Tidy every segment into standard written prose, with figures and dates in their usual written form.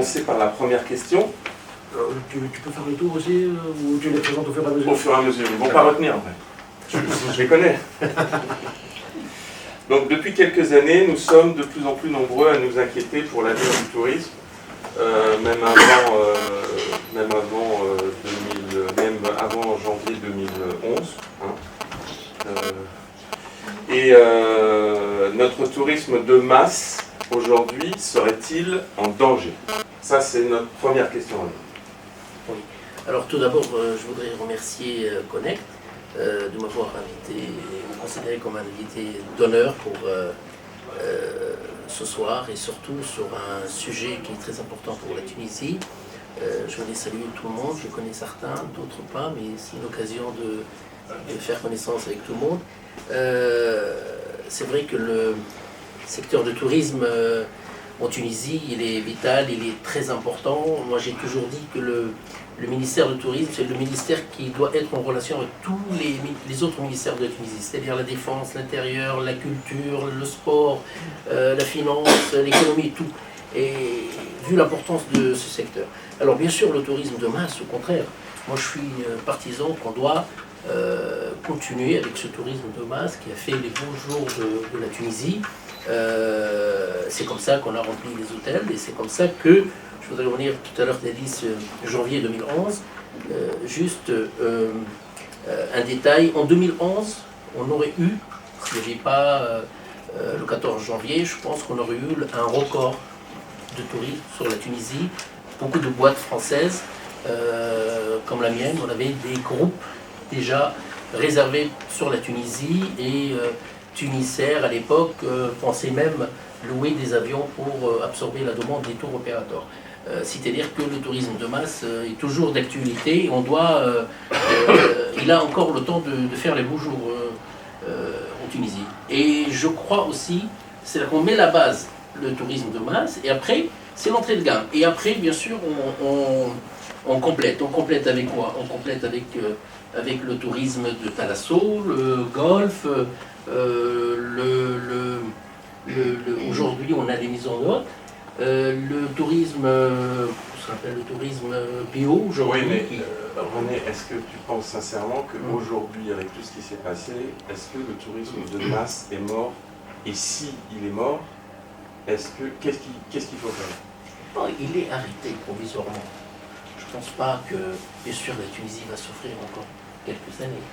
commencer par la première question. Tu peux faire le tour aussi, ou tu les présentes au fur et à mesure? Au fur et à mesure, ils ne vont pas retenir après. Je les connais. Donc depuis quelques années, nous sommes de plus en plus nombreux à nous inquiéter pour l'avenir du tourisme, même avant janvier 2011. Notre tourisme de masse, aujourd'hui, serait-il en danger? Ça, c'est notre première question. Oui. Alors tout d'abord, je voudrais remercier Connect de m'avoir invité et me considérer comme un invité d'honneur pour ce soir, et surtout sur un sujet qui est très important pour la Tunisie. Je voulais saluer tout le monde, je connais certains, d'autres pas, mais c'est l'occasion de faire connaissance avec tout le monde. C'est vrai que le secteur du tourisme en Tunisie, il est vital, il est très important. Moi, j'ai toujours dit que le ministère du Tourisme, c'est le ministère qui doit être en relation avec tous les autres ministères de la Tunisie, c'est-à-dire la défense, l'intérieur, la culture, le sport, la finance, l'économie, tout. Et vu l'importance de ce secteur. Alors bien sûr, le tourisme de masse, au contraire, moi je suis partisan qu'on doit continuer avec ce tourisme de masse qui a fait les beaux jours de la Tunisie. C'est comme ça qu'on a rempli les hôtels, et c'est comme ça que, je voudrais revenir tout à l'heure, tu as dit janvier 2011, juste un détail, en 2011, on aurait eu, si je ne dis pas le 14 janvier, je pense qu'on aurait eu un record de tourisme sur la Tunisie, beaucoup de boîtes françaises, comme la mienne, on avait des groupes déjà réservés sur la Tunisie, et Tunisair à l'époque pensait même louer des avions pour absorber la demande des tours opérateurs. C'est-à-dire que le tourisme de masse est toujours d'actualité, on doit, il a encore le temps de faire les beaux jours en Tunisie. Et je crois aussi, c'est là qu'on met la base, le tourisme de masse, et après c'est l'entrée de gamme. Et après, bien sûr, on complète. On complète avec quoi? On complète avec le tourisme de Thalasso, le golf, aujourd'hui on a des mises en hôte, le tourisme, ce qu'on appelle le tourisme bio aujourd'hui. Oui, mais René, est-ce que tu penses sincèrement qu'aujourd'hui, avec tout ce qui s'est passé, est-ce que le tourisme de masse est mort? Et si il est mort, qu'est-ce qu'il faut faire? Bon, il est arrêté provisoirement. Je ne pense pas que, bien sûr, la Tunisie va souffrir encore quelques années.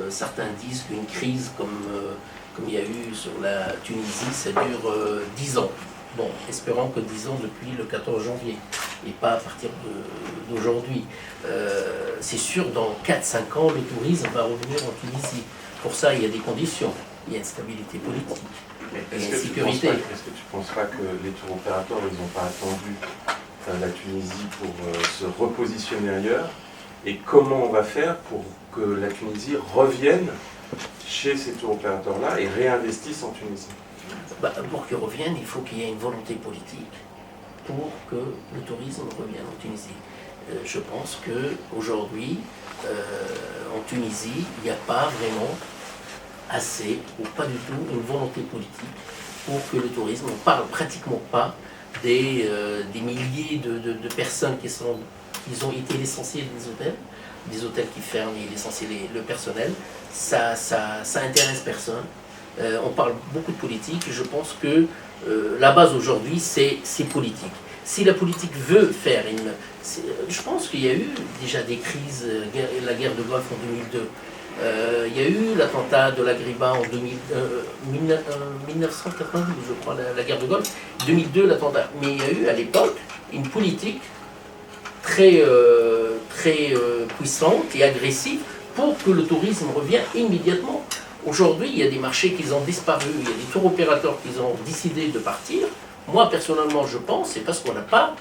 Certains disent qu'une crise comme il y a eu sur la Tunisie, ça dure 10 ans. Bon, espérons que 10 ans depuis le 14 janvier, et pas à partir d'aujourd'hui. C'est sûr, dans 4-5 ans, le tourisme va revenir en Tunisie. Pour ça, il y a des conditions. Il y a une stabilité politique, il y a une sécurité. Est-ce que tu ne penses pas que les tours opérateurs, ils n'ont pas attendu la Tunisie pour se repositionner ailleurs? Et comment on va faire pour que la Tunisie revienne chez ces tours opérateurs-là et réinvestisse en Tunisie? Pour qu'ils reviennent, il faut qu'il y ait une volonté politique pour que le tourisme revienne en Tunisie. Je pense qu'aujourd'hui, en Tunisie, il n'y a pas vraiment assez, ou pas du tout, une volonté politique pour que le tourisme, on ne parle pratiquement pas des milliers de personnes ils ont été licenciés des hôtels qui ferment et licencier le personnel. Ça intéresse personne. On parle beaucoup de politique, et je pense que la base aujourd'hui, c'est politique. Si la politique veut faire je pense qu'il y a eu déjà des crises, la guerre de Golfe en 2002, il y a eu l'attentat de l'Agriba en 1992, je crois, la guerre de Golfe, 2002 l'attentat. Mais il y a eu à l'époque une politique très puissante et agressive pour que le tourisme revienne immédiatement. Aujourd'hui, il y a des marchés qui ont disparu, il y a des tours opérateurs qui ont décidé de partir. Moi, personnellement, je pense, c'est parce qu'on n'a pas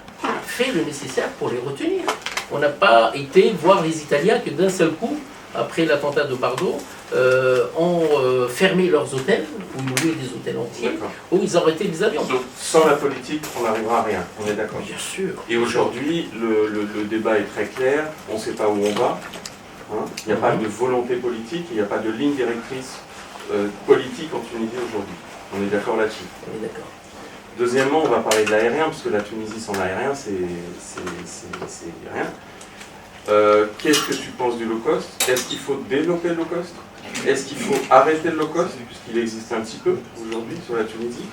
fait le nécessaire pour les retenir. On n'a pas été voir les Italiens qui, d'un seul coup, après l'attentat de Bardo, ont fermé leurs hôtels, ou loué des hôtels entiers, où ils arrêtaient les avions. Donc, sans la politique, on n'arrivera à rien, on est d'accord? Bien sûr. Et aujourd'hui, le débat est très clair, on ne sait pas où on va. Hein, il n'y a pas de volonté politique, il n'y a pas de ligne directrice politique en Tunisie aujourd'hui. On est d'accord là-dessus? On est d'accord. Deuxièmement, on va parler de l'aérien, parce que la Tunisie sans l'aérien, c'est rien. Qu'est-ce que tu penses du low cost? Est-ce qu'il faut développer le low cost? Est-ce qu'il faut arrêter le low cost, puisqu'il existe un petit peu aujourd'hui sur la Tunisie?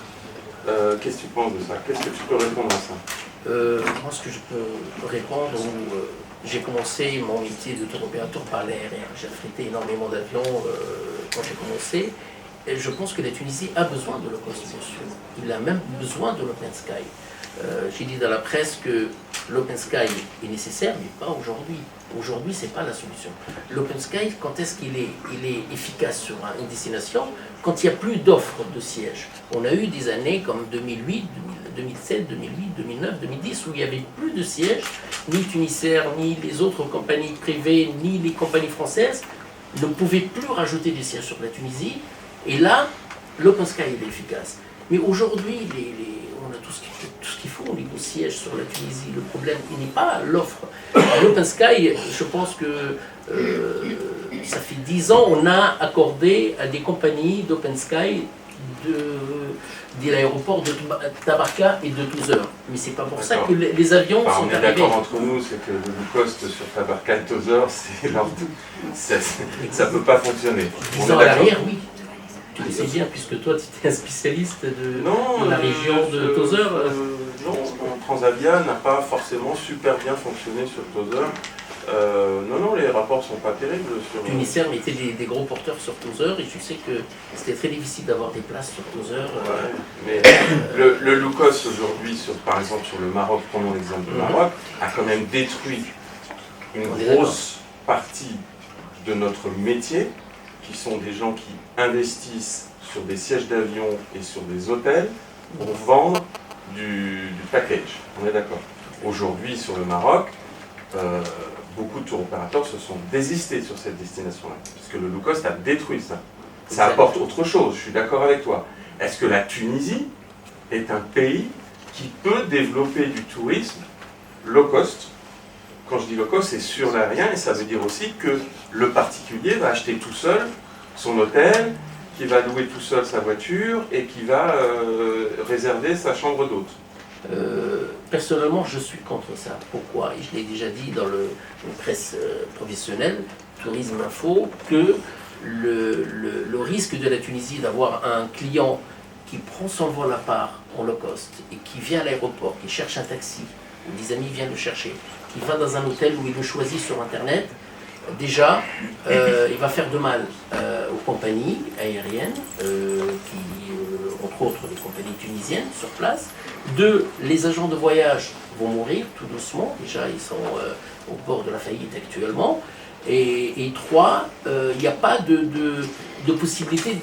Qu'est-ce que tu penses de ça? Qu'est-ce que tu peux répondre à ça? Moi, ce que je peux répondre, j'ai commencé mon métier de tour opérateur par l'aérien. J'ai affrété énormément d'avions quand j'ai commencé. Et je pense que la Tunisie a besoin de low cost, bien sûr. Il a même besoin de l'open sky. J'ai dit dans la presse que l'open sky est nécessaire, mais pas aujourd'hui. Aujourd'hui, ce n'est pas la solution. L'open sky, quand est-ce qu'il est, il est efficace sur une destination? Quand il n'y a plus d'offres de sièges. On a eu des années comme 2008, 2007, 2008, 2009, 2010, où il n'y avait plus de sièges, ni Tunisair, ni les autres compagnies privées, ni les compagnies françaises ne pouvaient plus rajouter des sièges sur la Tunisie. Et là, l'open sky est efficace. Mais aujourd'hui, on a tout ce qu'il faut au niveau siège sur la Tunisie. Le problème, il n'est pas l'offre. L'open sky, je pense que ça fait 10 ans, on a accordé à des compagnies d'open sky de l'aéroport de Tabarka et de Tozeur. Mais c'est pas pour ça que les avions sont on est arrivés. d'accord entre nous, c'est que le low cost sur Tabarka et Tozeur, ça peut pas fonctionner. 10 ans à l'arrière, oui. Tu le sais bien, puisque toi, tu étais un spécialiste de la région de Tozeur. Non, Transavia n'a pas forcément super bien fonctionné sur Tozeur. Non, les rapports sont pas terribles sur... Tunisair mettait des gros porteurs sur Tozeur, et je sais que c'était très difficile d'avoir des places sur Tozeur. Mais le low cost aujourd'hui, par exemple sur le Maroc, prenons l'exemple du Maroc, a quand même détruit une grosse partie de notre métier, qui sont des gens qui investissent sur des sièges d'avion et sur des hôtels pour vendre du package. On est d'accord. Aujourd'hui, sur le Maroc, beaucoup de tour opérateurs se sont désistés sur cette destination-là, puisque le low cost a détruit ça. Ça apporte autre chose, je suis d'accord avec toi. Est-ce que la Tunisie est un pays qui peut développer du tourisme low cost? Quand je dis low cost, c'est sur l'aérien, et ça veut dire aussi que le particulier va acheter tout seul son hôtel, qui va louer tout seul sa voiture et qui va réserver sa chambre d'hôte. Personnellement, je suis contre ça. Pourquoi? Et je l'ai déjà dit dans la presse professionnelle, Tourisme Info, que le risque de la Tunisie d'avoir un client qui prend son vol à part en low cost et qui vient à l'aéroport, qui cherche un taxi, ou des amis viennent le chercher, qui va dans un hôtel où il le choisit sur Internet, déjà, il va faire de mal aux compagnies aériennes, entre autres les compagnies tunisiennes sur place. 2, les agents de voyage vont mourir tout doucement, déjà ils sont au bord de la faillite actuellement. Et 3, il n'y a pas de possibilité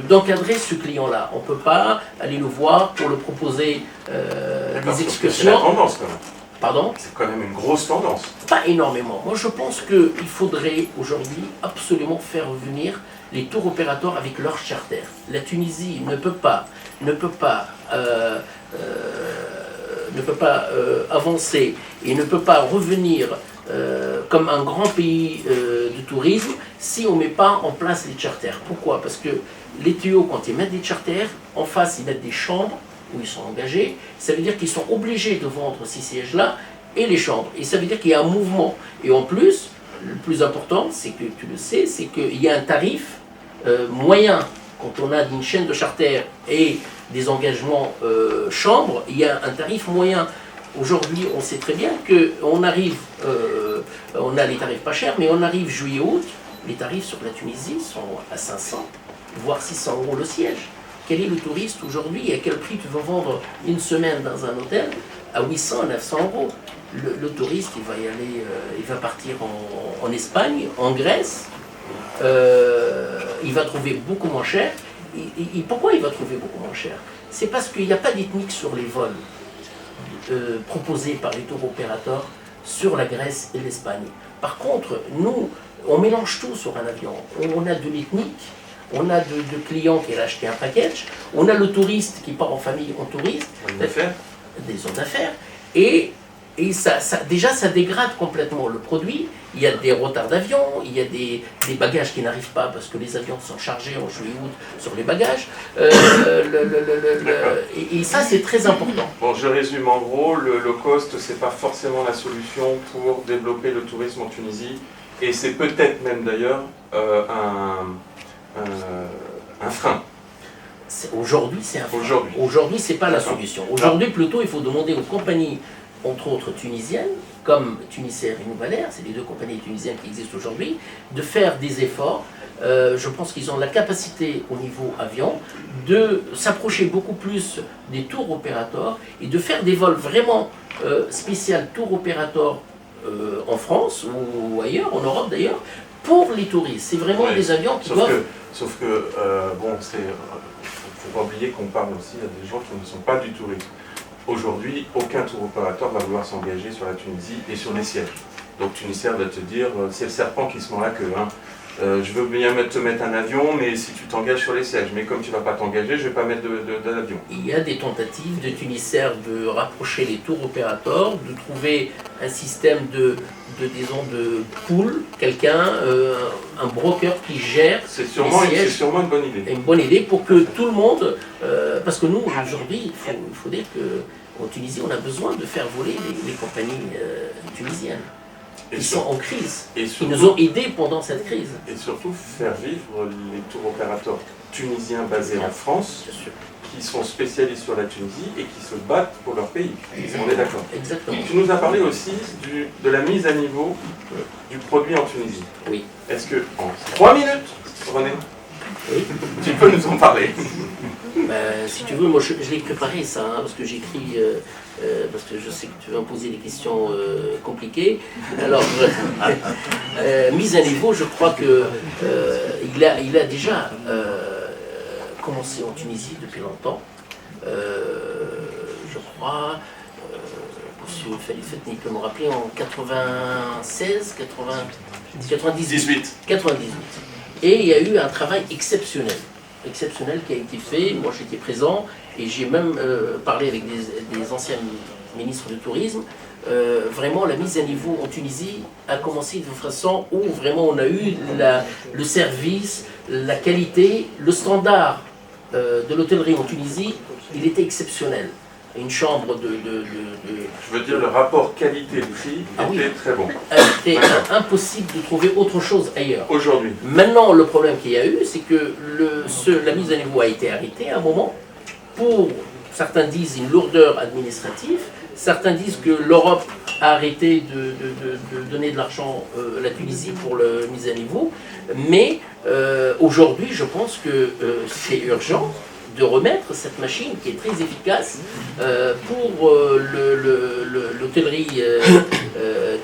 d'encadrer ce client-là. On ne peut pas aller le voir pour le proposer des excursions. C'est la tendance quand même. Pardon? C'est quand même une grosse tendance. Pas énormément. Moi, je pense qu'il faudrait aujourd'hui absolument faire revenir les tours opérateurs avec leur charter. La Tunisie ne peut pas avancer et ne peut pas revenir comme un grand pays de tourisme si on ne met pas en place les charters. Pourquoi? Parce que les TO, quand ils mettent des charters, en face, ils mettent des chambres où ils sont engagés, ça veut dire qu'ils sont obligés de vendre ces sièges-là et les chambres. Et ça veut dire qu'il y a un mouvement. Et en plus, le plus important, c'est que tu le sais, c'est qu'il y a un tarif moyen. Quand on a une chaîne de charter et des engagements chambres, il y a un tarif moyen. Aujourd'hui, on sait très bien qu'on arrive, on a les tarifs pas chers, mais on arrive juillet-août, les tarifs sur la Tunisie sont à 500, voire 600 € le siège. Quel est le touriste aujourd'hui et à quel prix tu vas vendre une semaine dans un hôtel? À 800, 900 €. Le touriste, il va y aller, il va partir en Espagne, en Grèce, il va trouver beaucoup moins cher. Et pourquoi il va trouver beaucoup moins cher? C'est parce qu'il n'y a pas d'ethnique sur les vols proposés par les tours opérateurs sur la Grèce et l'Espagne. Par contre, nous, on mélange tout sur un avion. On a de l'ethnique. On a de clients qui ont acheté un package, on a le touriste qui part en famille en touriste, Des des hommes d'affaires, et Et déjà, ça dégrade complètement le produit. Il y a des retards d'avion, il y a des bagages qui n'arrivent pas parce que les avions sont chargés en juillet-août sur les bagages. Et ça, c'est très important. Bon, je résume en gros, le low cost, c'est pas forcément la solution pour développer le tourisme en Tunisie. Et c'est peut-être même d'ailleurs un frein. Aujourd'hui, c'est un frein. Aujourd'hui. Aujourd'hui, c'est pas la solution. Aujourd'hui, plutôt, il faut demander aux compagnies, entre autres tunisiennes, comme Tunisair et Nouvalair, c'est les deux compagnies tunisiennes qui existent aujourd'hui, de faire des efforts. Je pense qu'ils ont la capacité au niveau avion de s'approcher beaucoup plus des tours opérateurs et de faire des vols vraiment spéciaux tours opérateurs en France ou ailleurs, en Europe d'ailleurs, pour les touristes. C'est vraiment des avions qui doivent... Sauf que, bon, il ne faut pas oublier qu'on parle aussi à des gens qui ne sont pas du tourisme. Aujourd'hui, aucun tour opérateur va vouloir s'engager sur la Tunisie et sur les sièges. Donc Tunisair va te dire, c'est le serpent qui se mord la queue. Hein. Je veux bien te mettre un avion, mais si tu t'engages sur les sièges. Mais comme tu ne vas pas t'engager, je ne vais pas mettre d'avion. Il y a des tentatives de Tunisair de rapprocher les tours opérateurs, de trouver un système de pool, quelqu'un, un broker qui gère c'est sûrement une bonne idée. Une bonne idée pour que tout le monde, parce que nous aujourd'hui, il faut dire qu'en Tunisie, on a besoin de faire voler les compagnies tunisiennes. Ils sont en crise. Ils nous ont aidés pendant cette crise. Et surtout faire vivre les tours opérateurs tunisiens basés en France, qui sont spécialistes sur la Tunisie et qui se battent pour leur pays. On est d'accord. Exactement. Tu nous as parlé aussi de la mise à niveau du produit en Tunisie. Oui. Est-ce que, en 3 minutes, René, oui, tu peux nous en parler? Si tu veux, moi je l'ai préparé ça, hein, parce que j'écris, parce que je sais que tu vas me poser des questions compliquées. Alors, mise à niveau, je crois que il a déjà commencé en Tunisie depuis longtemps. Je crois, monsieur Fetni peut me rappeler, en 96, 98. Et il y a eu un travail exceptionnel qui a été fait. Moi j'étais présent et j'ai même parlé avec des anciens ministres du tourisme. Vraiment la mise à niveau en Tunisie a commencé de façon où vraiment on a eu le service, la qualité, le standard de l'hôtellerie en Tunisie, il était exceptionnel. Une chambre Je veux dire, le rapport qualité-prix était très bon. Il était impossible de trouver autre chose ailleurs. Aujourd'hui. Maintenant, le problème qu'il y a eu, c'est que la mise à niveau a été arrêtée à un moment pour, certains disent, une lourdeur administrative, certains disent que l'Europe a arrêté de donner de l'argent à la Tunisie pour la mise à niveau, mais aujourd'hui, je pense que c'est urgent de remettre cette machine qui est très efficace pour l'hôtellerie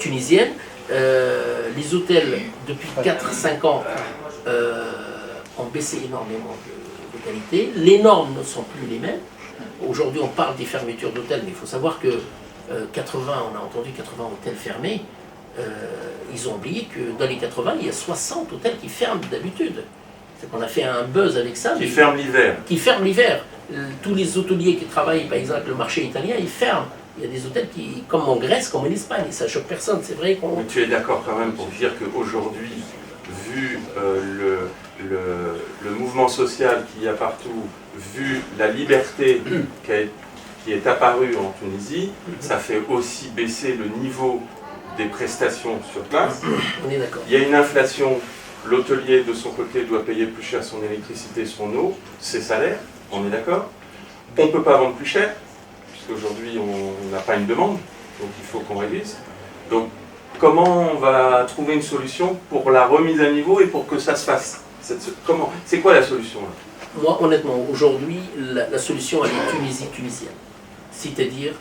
tunisienne. Les hôtels, depuis 4-5 ans, ont baissé énormément de qualité. Les normes ne sont plus les mêmes. Aujourd'hui, on parle des fermetures d'hôtels, mais il faut savoir que 80, on a entendu 80 hôtels fermés. Ils ont oublié que dans les 80, il y a 60 hôtels qui ferment d'habitude. On a fait un buzz avec ça. Qui ferme l'hiver. Qui ferme l'hiver. Tous les hôteliers qui travaillent, par exemple, le marché italien, ils ferment. Il y a des hôtels qui, comme en Grèce, comme en Espagne, ça choque personne. C'est vrai qu'on. Mais tu es d'accord quand même pour dire qu'aujourd'hui, vu le mouvement social qu'il y a partout, vu la liberté qui est apparue en Tunisie, ça fait aussi baisser le niveau des prestations sur place. On est d'accord. Il y a une inflation. L'hôtelier, de son côté, doit payer plus cher son électricité, son eau, ses salaires, on est d'accord. On ne peut pas vendre plus cher, puisqu'aujourd'hui, on n'a pas une demande, donc il faut qu'on réduise. Donc, comment on va trouver une solution pour la remise à niveau et pour que ça se fasse? C'est quoi la solution là? Moi, honnêtement, aujourd'hui, la solution, elle est tunisienne. C'est-à-dire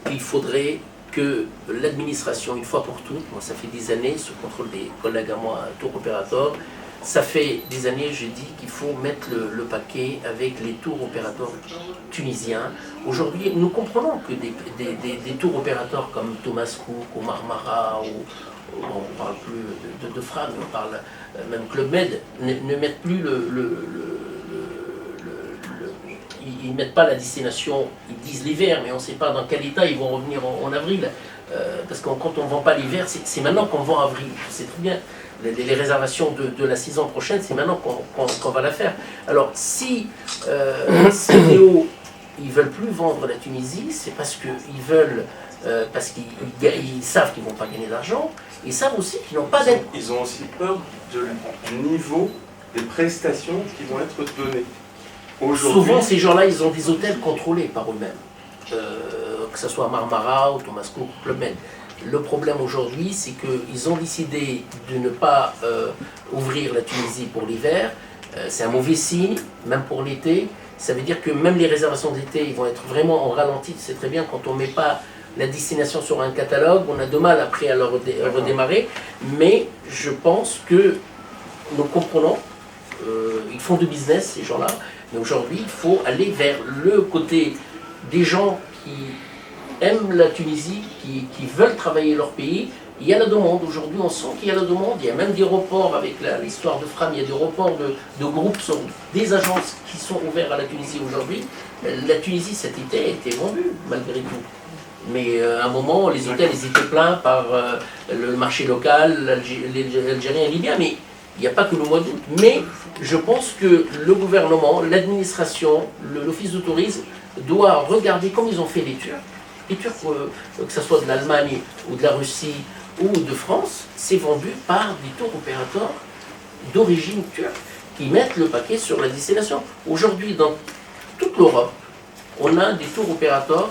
qu'il faudrait que l'administration, une fois pour toutes, moi ça fait des années, sous contrôle des collègues à moi, tour opérateurs, ça fait des années, je dis qu'il faut mettre le paquet avec les tours opérateurs tunisiens. Aujourd'hui, nous comprenons que des tours opérateurs comme Thomas Cook ou Marmara, on ne parle plus de Fram, on parle même Club Med, ne mettent plus ils ne mettent pas la destination, ils disent l'hiver, mais on ne sait pas dans quel état ils vont revenir en avril. Parce que quand on ne vend pas l'hiver, c'est maintenant qu'on vend avril. C'est très bien. Les réservations de la saison prochaine, c'est maintenant qu'on va la faire. Alors, si Néo, ils ne veulent plus vendre la Tunisie, c'est parce qu'ils veulent, parce qu'ils savent qu'ils ne vont pas gagner d'argent, ils savent aussi qu'ils n'ont pas d'aide. Ils ont aussi peur du niveau des prestations qui vont être données. Souvent, ces gens-là, ils ont des hôtels contrôlés par eux-mêmes. Que ce soit Marmara ou Thomasco ou Club Med. Le problème aujourd'hui, c'est qu'ils ont décidé de ne pas ouvrir la Tunisie pour l'hiver. C'est un mauvais signe, même pour l'été. Ça veut dire que même les réservations d'été, ils vont être vraiment en ralenti. C'est très bien quand on ne met pas la destination sur un catalogue, on a de mal après à le redémarrer. Mais je pense que nous comprenons, ils font du business ces gens-là. Mais aujourd'hui, il faut aller vers le côté des gens qui aiment la Tunisie, qui veulent travailler leur pays. Il y a la demande. Aujourd'hui, on sent qu'il y a la demande. Il y a même des reports avec l'histoire de Fram. Il y a des reports de groupes, des agences qui sont ouvertes à la Tunisie aujourd'hui. La Tunisie, cet été, a été vendue, malgré tout. Mais à un moment, les hôtels ils étaient pleins par le marché local, l'Algérien et Libyen. Mais il n'y a pas que le mois d'août. Mais je pense que le gouvernement, l'administration, l'office de tourisme doit regarder comme ils ont fait les Turcs. Les Turcs, que ce soit de l'Allemagne ou de la Russie ou de France, c'est vendu par des tours opérateurs d'origine turque qui mettent le paquet sur la destination. Aujourd'hui, dans toute l'Europe, on a des tours opérateurs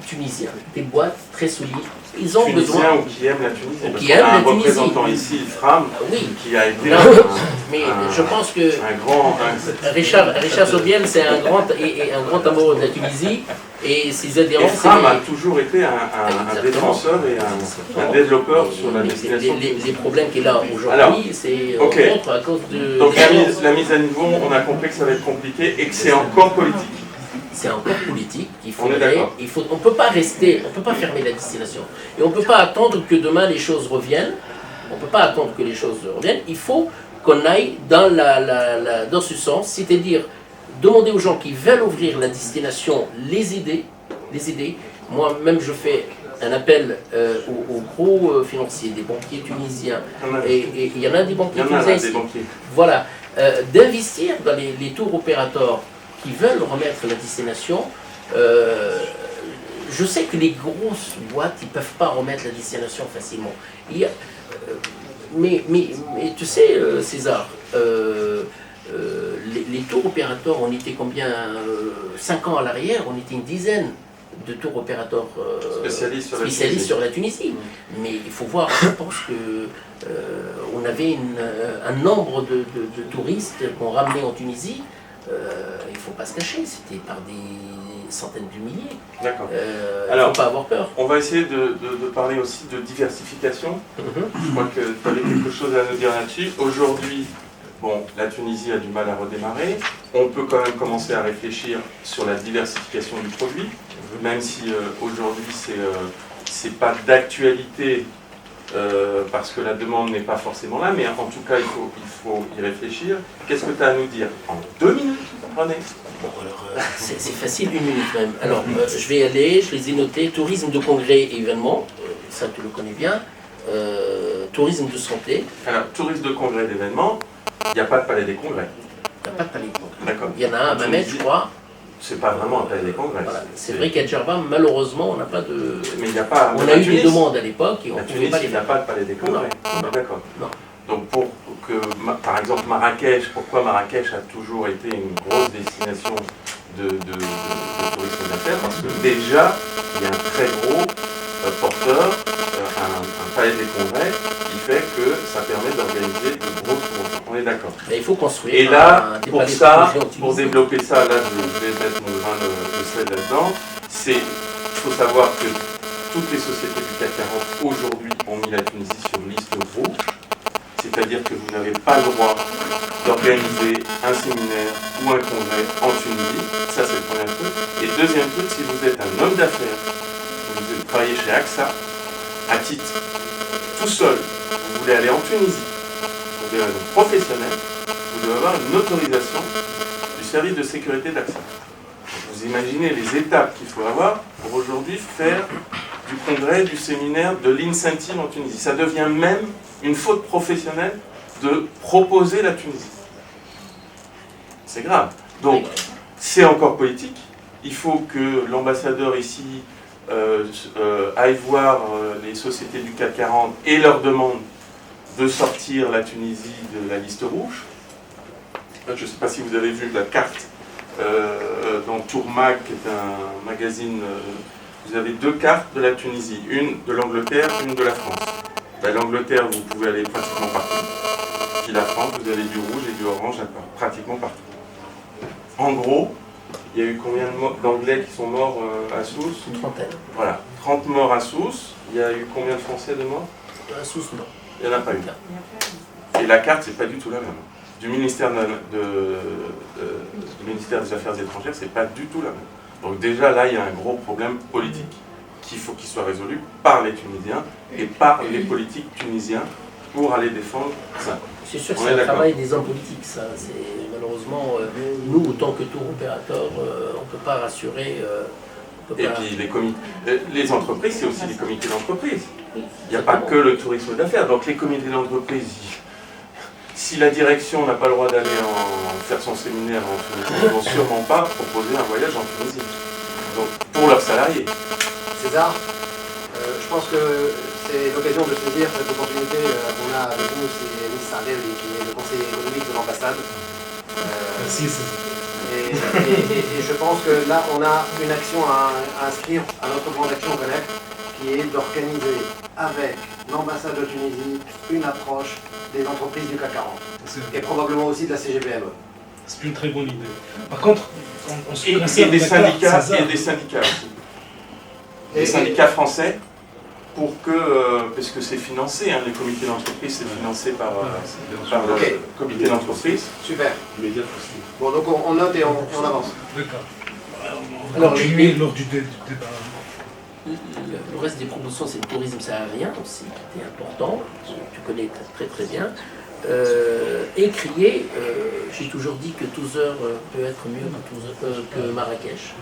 tunisiens, des boîtes très solides. Ils ont besoin. Ou qui aiment la Tunisie. Ou Parce qui qu'on a aiment un la Tunisie. représentant ici, Fram, Oui. qui a été Mais je pense que un grand. Richard Sobiel, c'est un grand amoureux de la Tunisie. Et ses adhérents, Et Fram a toujours été un défenseur et un développeur sur la destination. Les problèmes qu'il a aujourd'hui, c'est à cause de. Donc la mise à niveau, on a compris que ça va être compliqué et que c'est encore politique. C'est encore politique. On est d'accord. On ne peut pas rester, on ne peut pas fermer la destination. Et on ne peut pas attendre que demain les choses reviennent. On ne peut pas attendre que les choses reviennent. Il faut qu'on aille dans, dans ce sens, c'est-à-dire demander aux gens qui veulent ouvrir la destination, les aider. Moi-même, je fais un appel aux gros financiers, des banquiers tunisiens. Et il y en a des banquiers tunisiens ici. Voilà. D'investir dans les tours opérateurs qui veulent remettre la destination. Je sais que les grosses boîtes, ils ne peuvent pas remettre la destination facilement. Mais tu sais, César, les tours opérateurs, on était combien 5 ans à l'arrière, on était une dizaine de tours opérateurs spécialistes sur la Tunisie. Mais il faut voir, je pense que on avait un nombre de touristes qu'on ramenait en Tunisie. Il ne faut pas se cacher, c'était par des centaines de milliers. D'accord. Il ne faut pas avoir peur. On va essayer de parler aussi de diversification. Je crois que tu avais quelque chose à nous dire là-dessus. Aujourd'hui, bon, la Tunisie a du mal à redémarrer. On peut quand même commencer à réfléchir sur la diversification du produit, même si aujourd'hui c'est pas d'actualité parce que la demande n'est pas forcément là, mais en tout cas il faut y réfléchir. Qu'est-ce que tu as à nous dire en 2 minutes, René? Bon, alors c'est facile, 1 minute même. Alors je vais y aller, je les ai notés. Tourisme de congrès et événements, ça tu le connais bien. Tourisme de santé. Alors, tourisme de congrès et d'événements, il n'y a pas de palais des congrès. Il n'y a pas de palais des congrès. D'accord. Il y en a un à Mamet, je crois. C'est pas vraiment un palais des congrès. Voilà. C'est vrai qu'à Djerba, malheureusement, on n'a pas de. Mais il n'y a pas. On a eu des demandes à l'époque et on ne pouvait pas les il n'y a faire. pas de palais des congrès. Non. D'accord. Non. Donc pour que, par exemple, Marrakech, pourquoi Marrakech a toujours été une grosse destination de tourisme d'affaires? Parce que déjà, il y a un très gros porteur, un palais des congrès, qui fait que ça permet d'organiser de grosses conventions. On est d'accord. Mais il faut construire. Et là, des pour palais ça, de congrès pour développer ça, là je vais mettre mon grain de sel là-dedans, il faut savoir que toutes les sociétés du CAC 40 aujourd'hui ont mis la Tunisie sur liste rouge, c'est-à-dire que vous n'avez pas le droit d'organiser un séminaire ou un congrès en Tunisie, ça c'est le premier truc. Et deuxième truc, si vous êtes un homme d'affaires, vous travaillez chez AXA, à titre tout seul, vous voulez aller en Tunisie, pour des raisons professionnelles, vous devez avoir une autorisation du service de sécurité d'AXA. Vous imaginez les étapes qu'il faut avoir pour aujourd'hui faire du congrès, du séminaire, de l'Incentive en Tunisie. Ça devient même une faute professionnelle de proposer la Tunisie. C'est grave. Donc, c'est encore politique. Il faut que l'ambassadeur ici aille voir les sociétés du CAC 40 et leur demande de sortir la Tunisie de la liste rouge. Je ne sais pas si vous avez vu la carte dans Tourmag, qui est un magazine. Vous avez deux cartes de la Tunisie, une de l'Angleterre, une de la France. L'Angleterre, vous pouvez aller pratiquement partout. Puis la France, vous avez du rouge et du orange pratiquement partout. En gros, il y a eu combien d'Anglais qui sont morts à Sousse? Une trentaine. Voilà, 30 morts à Sousse. Il y a eu combien de Français de morts? À Sousse, non. Il n'y en a pas eu. Et la carte, c'est pas du tout la même. Du ministère, du ministère des Affaires étrangères, c'est pas du tout la même. Donc déjà, là, il y a un gros problème politique qu'il faut qu'il soit résolu par les Tunisiens et par les politiques tunisiens pour aller défendre ça. C'est sûr que c'est un travail des hommes politiques, ça. Malheureusement, nous, autant que tour opérateur, on ne peut pas rassurer. Et puis les entreprises, c'est aussi les comités d'entreprise. Il n'y a pas que le tourisme d'affaires. Donc les comités d'entreprise, si la direction n'a pas le droit d'aller faire son séminaire en Tunisie, ils ne vont sûrement pas proposer un voyage en Tunisie. Donc pour leurs salariés. César, je pense que c'est l'occasion de saisir cette opportunité qu'on a avec nous, c'est Miss Sardelli, qui est le conseiller économique de l'ambassade. Merci. Et je pense que là, on a une action à inscrire à notre grande action Connect, qui est d'organiser avec l'ambassade de Tunisie une approche des entreprises du CAC 40 et probablement aussi de la CGPME. C'est une très bonne idée. Par contre, et des syndicats aussi. Des syndicats français pour que, parce que c'est financé, hein, les comités d'entreprise, c'est financé par le comité d'entreprise. Super. Bon, donc on note et on avance. D'accord. Alors, lors du débat. Le reste des promotions, c'est le tourisme saharien aussi, qui est important, tu connais très très bien. Et crier, j'ai toujours dit que 12 heures peut être mieux que Marrakech.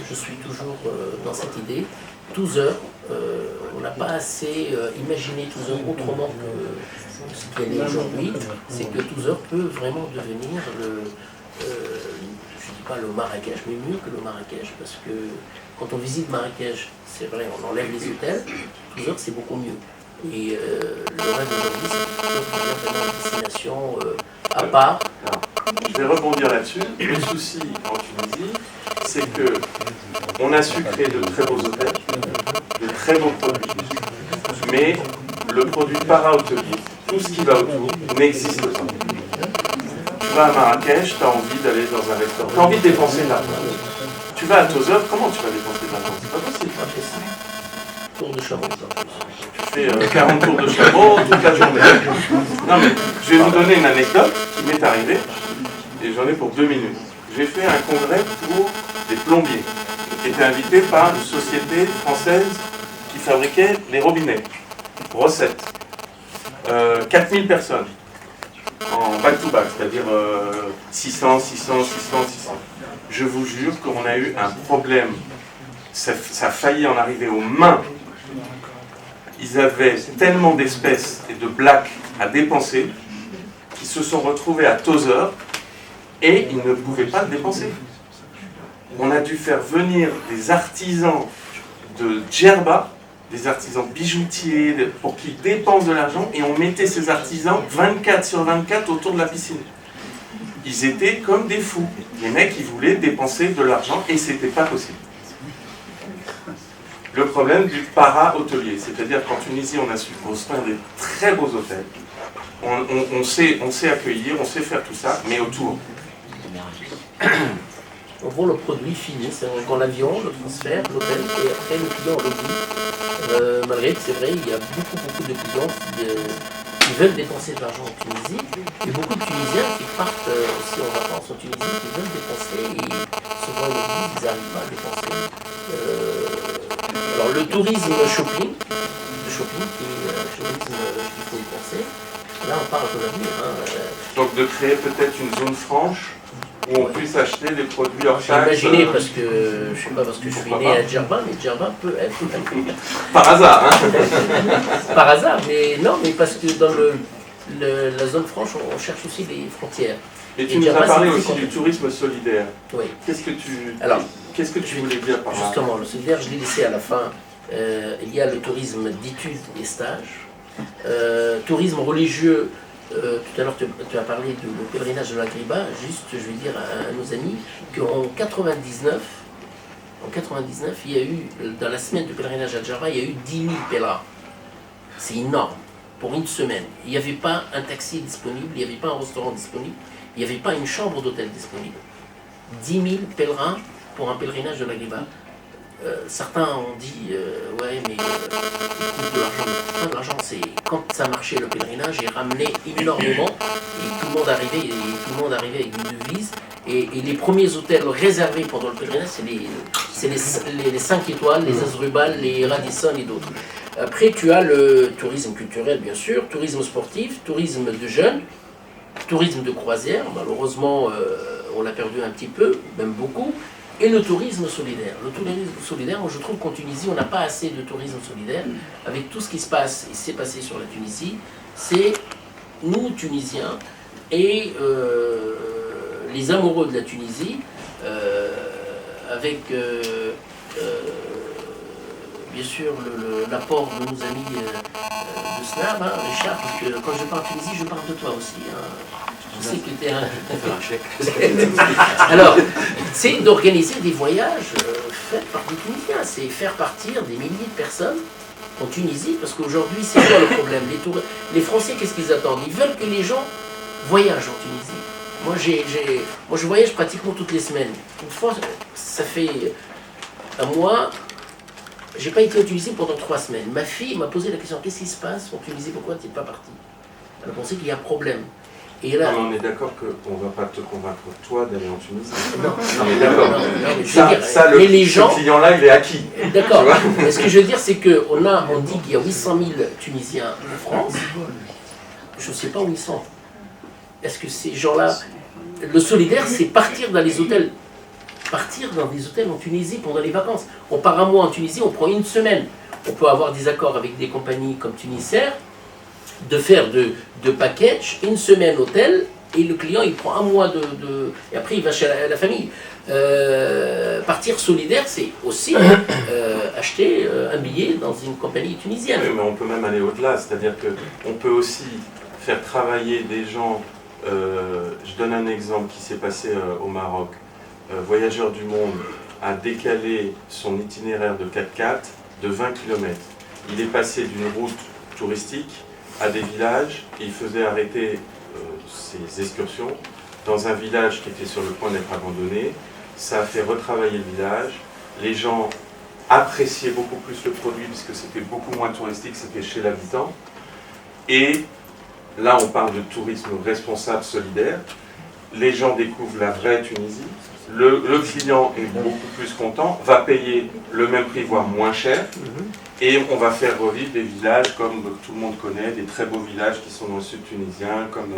Je suis toujours dans cette idée. 12 heures, on n'a pas assez imaginé 12 heures autrement que ce qu'elle est aujourd'hui. C'est que 12 heures peut vraiment devenir je ne dis pas le Marrakech, mais mieux que le Marrakech, parce que quand on visite Marrakech, c'est vrai, on enlève les hôtels, 12 heures c'est beaucoup mieux. Et le rêve aujourd'hui, c'est de devenir vraiment une destination à part. Alors, je vais rebondir là-dessus. Le souci en Tunisie, c'est que on a su créer de très beaux hôtels, de très beaux produits, mais le produit para-hôtelier, tout ce qui va autour, n'existe pas. Tu vas à Marrakech, tu as envie d'aller dans un restaurant, tu as envie de dépenser de l'argent. Tu vas à Tozeur, comment tu vas dépenser de l'argent? C'est pas possible. Tour de chameau, Tu fais 40 tours de chameau toute la journée. Non mais, je vais vous donner une anecdote qui m'est arrivée, et j'en ai pour 2 minutes. J'ai fait un congrès pour des plombiers, qui étaient invités par une société française qui fabriquait les robinets. Recette. 4000 personnes. En back-to-back, c'est-à-dire 600. Je vous jure qu'on a eu un problème. Ça a failli en arriver aux mains. Ils avaient tellement d'espèces et de blacks à dépenser qu'ils se sont retrouvés à Tozeur et ils ne pouvaient pas le dépenser. On a dû faire venir des artisans de Djerba, des artisans bijoutiers, pour qu'ils dépensent de l'argent, et on mettait ces artisans 24/24 autour de la piscine. Ils étaient comme des fous. Les mecs, ils voulaient dépenser de l'argent et c'était pas possible. Le problème du para-hôtelier, c'est-à-dire qu'en Tunisie, on a su construire des très beaux hôtels. On sait accueillir, on sait faire tout ça, mais autour. En gros, le produit fini, c'est dans l'avion, le transfert, l'hôtel, et après le client le dit. Malgré que c'est vrai, il y a beaucoup de clients qui veulent dépenser de l'argent en Tunisie, et beaucoup de Tunisiens qui partent aussi en vacances en Tunisie, qui veulent dépenser, et souvent ils me disent qu'ils n'arrivent pas à dépenser. Alors le tourisme shopping, qui est un tourisme qu'il faut y penser, là on parle de l'avenir. Donc de créer peut-être une zone franche où on puisse acheter des produits hors taxe. Imaginez, parce que je sais pas parce que je suis pourquoi né pas. à Djerba, mais Djerba peut être Par hasard, hein. par hasard, mais non, mais parce que dans la zone franche, on cherche aussi les frontières. Et tu Et nous as Djerba, parlé c'est aussi très du tourisme solidaire. Oui. Qu'est-ce que tu Alors, voulais dire par là? Justement, le solidaire, je l'ai laissé à la fin. Il y a le tourisme d'études et stages. Tourisme religieux, tout à l'heure tu as parlé du pèlerinage de l'Agriba. Juste, je vais dire à nos amis qu'en 99, il y a eu, dans la semaine de pèlerinage à Djerba, il y a eu 10 000 pèlerins. C'est énorme, pour une semaine. Il n'y avait pas un taxi disponible, il n'y avait pas un restaurant disponible, il n'y avait pas une chambre d'hôtel disponible. 10 000 pèlerins pour un pèlerinage de l'Agriba. Certains ont dit ouais mais il coûte de l'argent, mais pas de l'argent, c'est quand ça marchait le pèlerinage, il ramenait énormément et tout le monde arrivait avec une devise et les premiers hôtels réservés pendant le pèlerinage c'est les 5 étoiles, les Asdrubal, les Radisson et d'autres. Après tu as le tourisme culturel bien sûr, tourisme sportif, tourisme de jeunes, tourisme de croisière, malheureusement on l'a perdu un petit peu, même beaucoup. Et le tourisme solidaire. Le tourisme solidaire, moi je trouve qu'en Tunisie, on n'a pas assez de tourisme solidaire. Avec tout ce qui se passe et s'est passé sur la Tunisie, c'est nous, Tunisiens, et les amoureux de la Tunisie, avec bien sûr l'apport de nos amis de SNAB, hein, Richard, parce que quand je parle Tunisie, je parle de toi aussi. Hein. Je sais que tu es Alors, c'est d'organiser des voyages faits par des Tunisiens, c'est faire partir des milliers de personnes en Tunisie, parce qu'aujourd'hui, c'est quoi le problème? Les Français, qu'est-ce qu'ils attendent? Ils veulent que les gens voyagent en Tunisie. Moi, je voyage pratiquement toutes les semaines. Une fois, ça fait un mois, j'ai pas été en Tunisie pendant 3 semaines. Ma fille m'a posé la question, qu'est-ce qui se passe en Tunisie? Pourquoi tu n'es pas parti? Elle a pensé qu'il y a un problème. Et là, Non, on est d'accord qu'on ne va pas te convaincre, toi, d'aller en Tunisie. non, On est d'accord. mais je veux dire, Mais les gens, ce client-là, il est acquis. d'accord. Tu vois. Mais ce que je veux dire, c'est qu'on dit qu'il y a 800 000 Tunisiens en France. Je ne sais pas où ils sont. Est-ce que ces gens-là... Le solidaire, c'est partir dans les hôtels. Partir dans des hôtels en Tunisie pendant les vacances. On part un mois en Tunisie, on prend une semaine. On peut avoir des accords avec des compagnies comme Tunisair, de faire de package, une semaine hôtel, et le client il prend un mois et après il va chez la famille. Partir solidaire, c'est aussi acheter un billet dans une compagnie tunisienne. Oui, mais on peut même aller au-delà, c'est-à-dire qu'on peut aussi faire travailler des gens. Je donne un exemple qui s'est passé au Maroc. Voyageur du Monde a décalé son itinéraire de 4x4 de 20 km. Il est passé d'une route touristique à des villages et il faisait arrêter ses excursions dans un village qui était sur le point d'être abandonné. Ça a fait retravailler le village. Les gens appréciaient beaucoup plus le produit puisque c'était beaucoup moins touristique, c'était chez l'habitant. Et là, on parle de tourisme responsable, solidaire. Les gens découvrent la vraie Tunisie. Le client est beaucoup plus content, va payer le même prix, voire moins cher. Et on va faire revivre des villages comme tout le monde connaît, des très beaux villages qui sont dans le sud tunisien, comme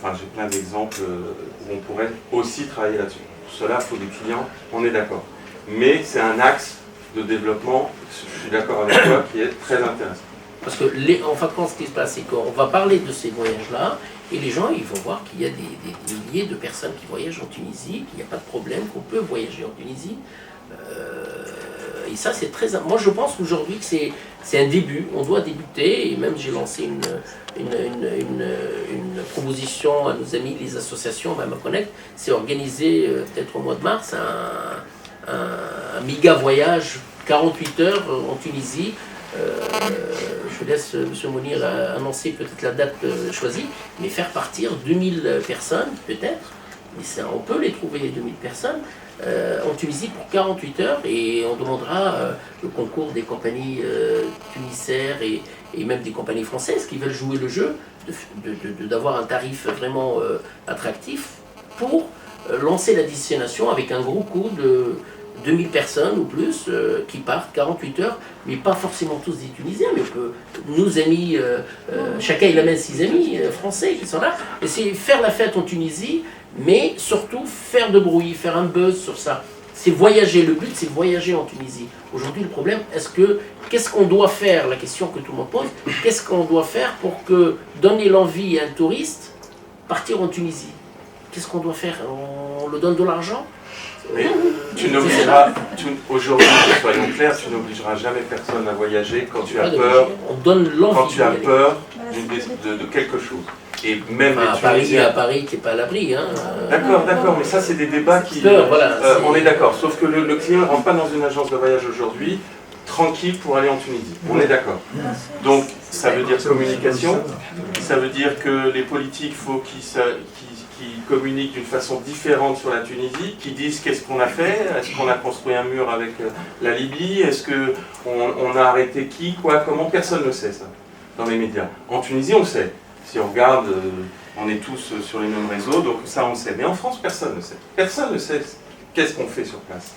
enfin j'ai plein d'exemples où on pourrait aussi travailler là-dessus. Pour cela, il faut des clients, on est d'accord. Mais c'est un axe de développement, je suis d'accord avec toi, qui est très intéressant. Parce que, en fin de compte, ce qui se passe, c'est qu'on va parler de ces voyages-là, et les gens, ils vont voir qu'il y a des milliers de personnes qui voyagent en Tunisie, qu'il n'y a pas de problème, qu'on peut voyager en Tunisie. Et ça, c'est très... Moi, je pense qu'aujourd'hui, que c'est un début, on doit débuter, et même j'ai lancé une proposition à nos amis, les associations, même à Connect, c'est organiser, peut-être au mois de mars, un méga voyage, 48 heures en Tunisie. Je laisse M. Mounir annoncer peut-être la date choisie, mais faire partir 2000 personnes, peut-être, mais ça, on peut les trouver, 2000 personnes, en Tunisie pour 48 heures, et on demandera le concours des compagnies Tunisair et même des compagnies françaises qui veulent jouer le jeu, d'avoir un tarif vraiment attractif pour lancer la destination avec un gros coup 2000 personnes ou plus qui partent 48 heures, mais pas forcément tous des Tunisiens, mais nos amis, chacun il amène ses amis français qui sont là, et c'est faire la fête en Tunisie, mais surtout faire de bruit, faire un buzz sur ça. C'est voyager, le but c'est voyager en Tunisie. Aujourd'hui le problème, qu'est-ce qu'on doit faire, la question que tout le monde pose, qu'est-ce qu'on doit faire pour donner l'envie à un touriste partir en Tunisie? Qu'est-ce qu'on doit faire? On le donne de l'argent? Mais tu n'obligeras, aujourd'hui, soyons clairs, tu n'obligeras jamais personne à voyager quand tu as peur, on donne l'envie quand tu as peur de quelque chose. Et même les Tunisiens... À Paris, tu n'es pas à l'abri. Hein. D'accord, mais ça c'est des débats qui... Voilà, on est d'accord, sauf que le client ne rentre pas dans une agence de voyage aujourd'hui, tranquille pour aller en Tunisie. On est d'accord. Donc ça veut dire communication, ça veut dire que les politiques, faut qu'ils communiquent d'une façon différente sur la Tunisie, qui disent qu'est-ce qu'on a fait, est-ce qu'on a construit un mur avec la Libye, est-ce qu'on a arrêté qui, quoi, comment, personne ne sait ça dans les médias. En Tunisie on le sait. Si on regarde, on est tous sur les mêmes réseaux, donc ça on le sait. Mais en France, personne ne sait. Personne ne sait qu'est-ce qu'on fait sur place.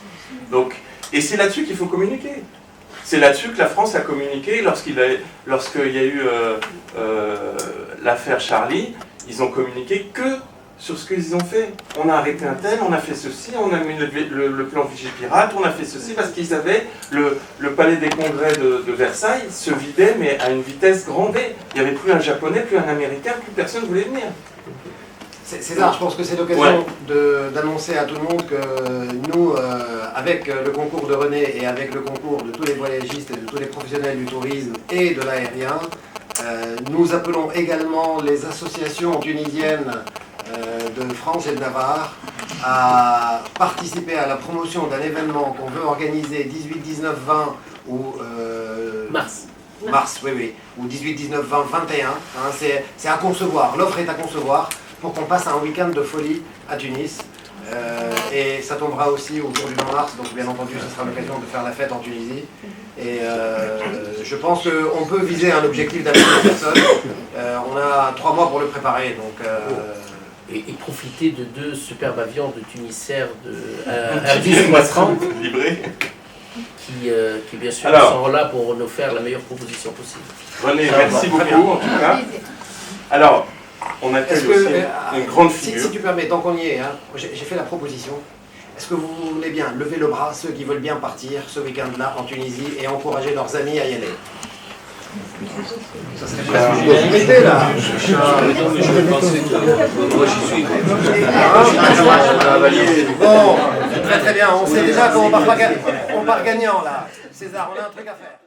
Donc, et c'est là-dessus qu'il faut communiquer. C'est là-dessus que la France a communiqué lorsqu'il y a eu l'affaire Charlie. Ils ont communiqué que sur ce qu'ils ont fait. On a arrêté un tel, on a fait ceci, on a mis le plan Vigipirate, on a fait ceci, parce qu'ils avaient le palais des congrès de Versailles se vidait, mais à une vitesse grand V. Il n'y avait plus un japonais, plus un américain, plus personne ne voulait venir. César, je pense que c'est l'occasion d'annoncer à tout le monde que nous, avec le concours de René et avec le concours de tous les voyagistes et de tous les professionnels du tourisme et de l'aérien, nous appelons également les associations tunisiennes de France et de Navarre à participer à la promotion d'un événement qu'on veut organiser 18, 19, 20 ou mars, oui, ou 18, 19, 20, 21. Hein, c'est à concevoir, l'offre est à concevoir pour qu'on passe un week-end de folie à Tunis. Et ça tombera aussi autour du 20 mars, donc bien entendu ce sera l'occasion de faire la fête en Tunisie. Et je pense qu'on peut viser un objectif d'un million de personnes. On a 3 mois pour le préparer, donc... Et profiter de 2 superbes avions de Tunisair de Airbus 330 qui bien sûr sont là pour nous faire la meilleure proposition possible. René, merci beaucoup en tout cas. Alors, on accueille aussi une grande figure. Si tu permets, tant qu'on y est, hein, j'ai fait la proposition. Est-ce que vous voulez bien lever le bras, ceux qui veulent bien partir ce week-end-là en Tunisie et encourager leurs amis à y aller? Ça serait presque unanimité là. Bon, très bien, on sait déjà qu'on part gagnant là. César, on a un truc à faire.